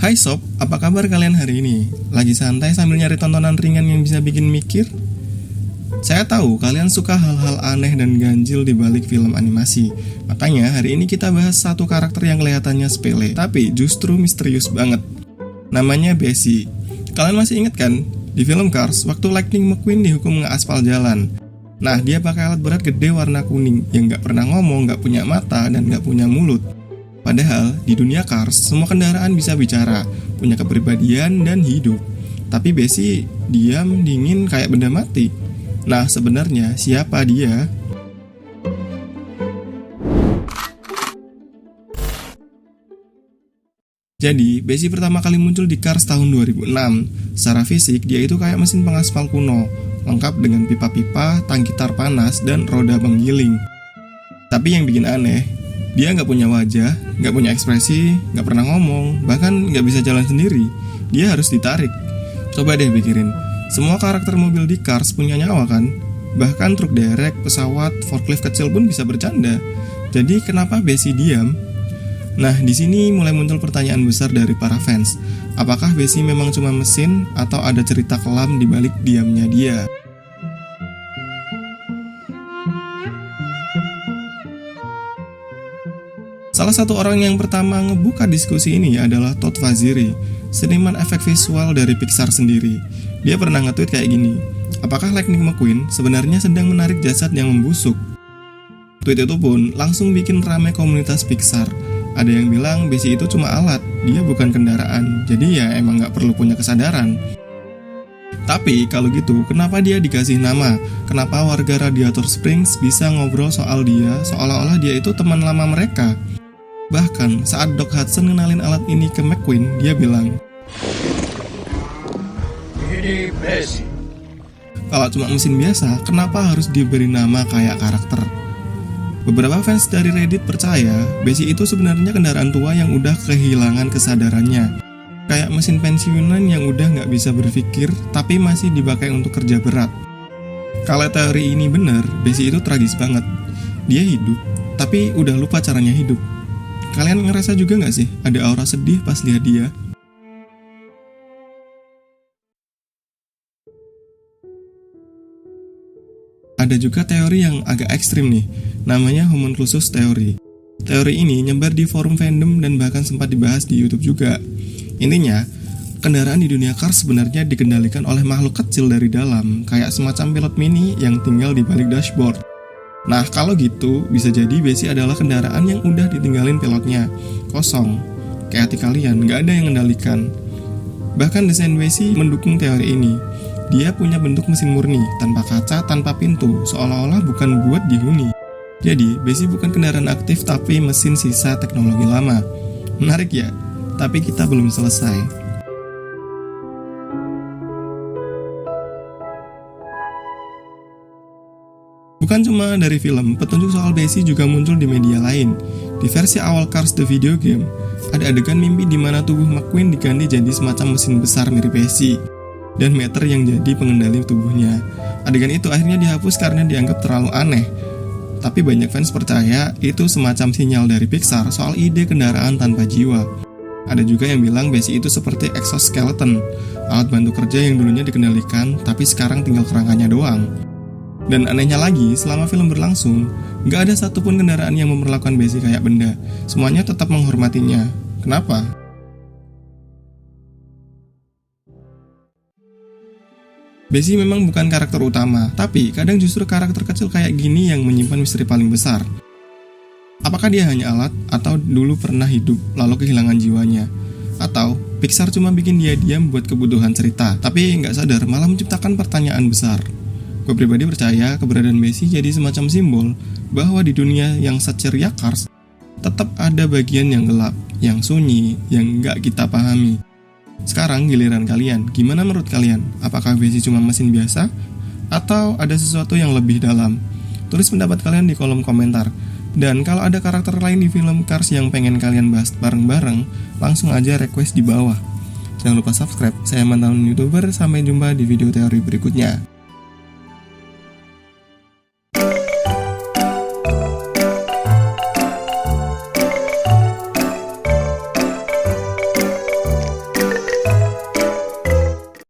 Hai sob, apa kabar kalian hari ini? Lagi santai sambil nyari tontonan ringan yang bisa bikin mikir? Saya tahu kalian suka hal-hal aneh dan ganjil di balik film animasi. Makanya hari ini kita bahas satu karakter yang kelihatannya sepele, tapi justru misterius banget. Namanya Bessie. Kalian masih ingat kan? Di film Cars, waktu Lightning McQueen dihukum nge-aspal jalan. Nah, dia pakai alat berat gede warna kuning yang gak pernah ngomong, gak punya mata, dan gak punya mulut. Padahal, di dunia Cars, semua kendaraan bisa bicara, punya kepribadian, dan hidup. Tapi Bessie diam, dingin, kayak benda mati. Nah, sebenarnya siapa dia? Jadi, Bessie pertama kali muncul di Cars tahun 2006. Secara fisik, dia itu kayak mesin pengaspal kuno, lengkap dengan pipa-pipa, tangki tar panas, dan roda penggiling. Tapi yang bikin aneh, dia nggak punya wajah, nggak punya ekspresi, nggak pernah ngomong, bahkan nggak bisa jalan sendiri. Dia harus ditarik. Coba deh pikirin, semua karakter mobil di Cars punya nyawa kan? Bahkan truk derek, pesawat, forklift kecil pun bisa bercanda. Jadi kenapa Bessie diam? Nah, di sini mulai muncul pertanyaan besar dari para fans. Apakah Bessie memang cuma mesin atau ada cerita kelam di balik diamnya dia? Salah satu orang yang pertama ngebuka diskusi ini adalah Todd Vaziri, seniman efek visual dari Pixar sendiri. Dia pernah nge-tweet kayak gini, apakah Lightning McQueen sebenarnya sedang menarik jasad yang membusuk? Tweet itu pun langsung bikin ramai komunitas Pixar. Ada yang bilang Bessie itu cuma alat, dia bukan kendaraan, jadi ya emang gak perlu punya kesadaran. Tapi kalau gitu, kenapa dia dikasih nama? Kenapa warga Radiator Springs bisa ngobrol soal dia seolah-olah dia itu teman lama mereka? Bahkan saat Doc Hudson ngenalin alat ini ke McQueen, dia bilang, "Ini Bessie." kalau cuma mesin biasa, kenapa harus diberi nama kayak karakter? Beberapa fans dari Reddit percaya Bessie itu sebenarnya kendaraan tua yang udah kehilangan kesadarannya. Kayak mesin pensiunan yang udah nggak bisa berpikir tapi masih dipakai untuk kerja berat. Kalau teori ini benar, Bessie itu tragis banget. Dia hidup, tapi udah lupa caranya hidup. Kalian ngerasa juga nggak sih ada aura sedih pas lihat dia? Ada juga teori yang agak ekstrim nih, namanya homunculus teori. Teori ini nyebar di forum fandom dan bahkan sempat dibahas di YouTube juga. Intinya, kendaraan di dunia Cars sebenarnya dikendalikan oleh makhluk kecil dari dalam, kayak semacam pilot mini yang tinggal di balik dashboard. Nah, kalau gitu, bisa jadi Bessie adalah kendaraan yang udah ditinggalin pilotnya, kosong. Kayak hati kalian, nggak ada yang mengendalikan. Bahkan desain Bessie mendukung teori ini. Dia punya bentuk mesin murni, tanpa kaca, tanpa pintu, seolah-olah bukan buat dihuni. Jadi, Bessie bukan kendaraan aktif tapi mesin sisa teknologi lama. Menarik ya? Tapi kita belum selesai. Bukan cuma dari film, petunjuk soal Bessie juga muncul di media lain. Di versi awal Cars The Video Game, ada adegan mimpi di mana tubuh McQueen diganti jadi semacam mesin besar mirip Bessie, dan meter yang jadi pengendali tubuhnya. Adegan itu akhirnya dihapus karena dianggap terlalu aneh. Tapi banyak fans percaya itu semacam sinyal dari Pixar soal ide kendaraan tanpa jiwa. Ada juga yang bilang Bessie itu seperti exoskeleton, alat bantu kerja yang dulunya dikendalikan tapi sekarang tinggal kerangkanya doang. Dan anehnya lagi, selama film berlangsung, gak ada satupun kendaraan yang memperlakukan Bessie kayak benda. Semuanya tetap menghormatinya. Kenapa? Bessie memang bukan karakter utama, tapi kadang justru karakter kecil kayak gini yang menyimpan misteri paling besar. Apakah dia hanya alat, atau dulu pernah hidup, lalu kehilangan jiwanya? Atau Pixar cuma bikin dia diam buat kebutuhan cerita, tapi nggak sadar malah menciptakan pertanyaan besar. Gue pribadi percaya keberadaan Bessie jadi semacam simbol bahwa di dunia yang seceria Cars, tetap ada bagian yang gelap, yang sunyi, yang nggak kita pahami. Sekarang giliran kalian, gimana menurut kalian? Apakah Bessie cuma mesin biasa? Atau ada sesuatu yang lebih dalam? Tulis pendapat kalian di kolom komentar. Dan kalau ada karakter lain di film Cars yang pengen kalian bahas bareng-bareng, langsung aja request di bawah. Jangan lupa subscribe, saya Mantan YouTuber, sampai jumpa di video teori berikutnya.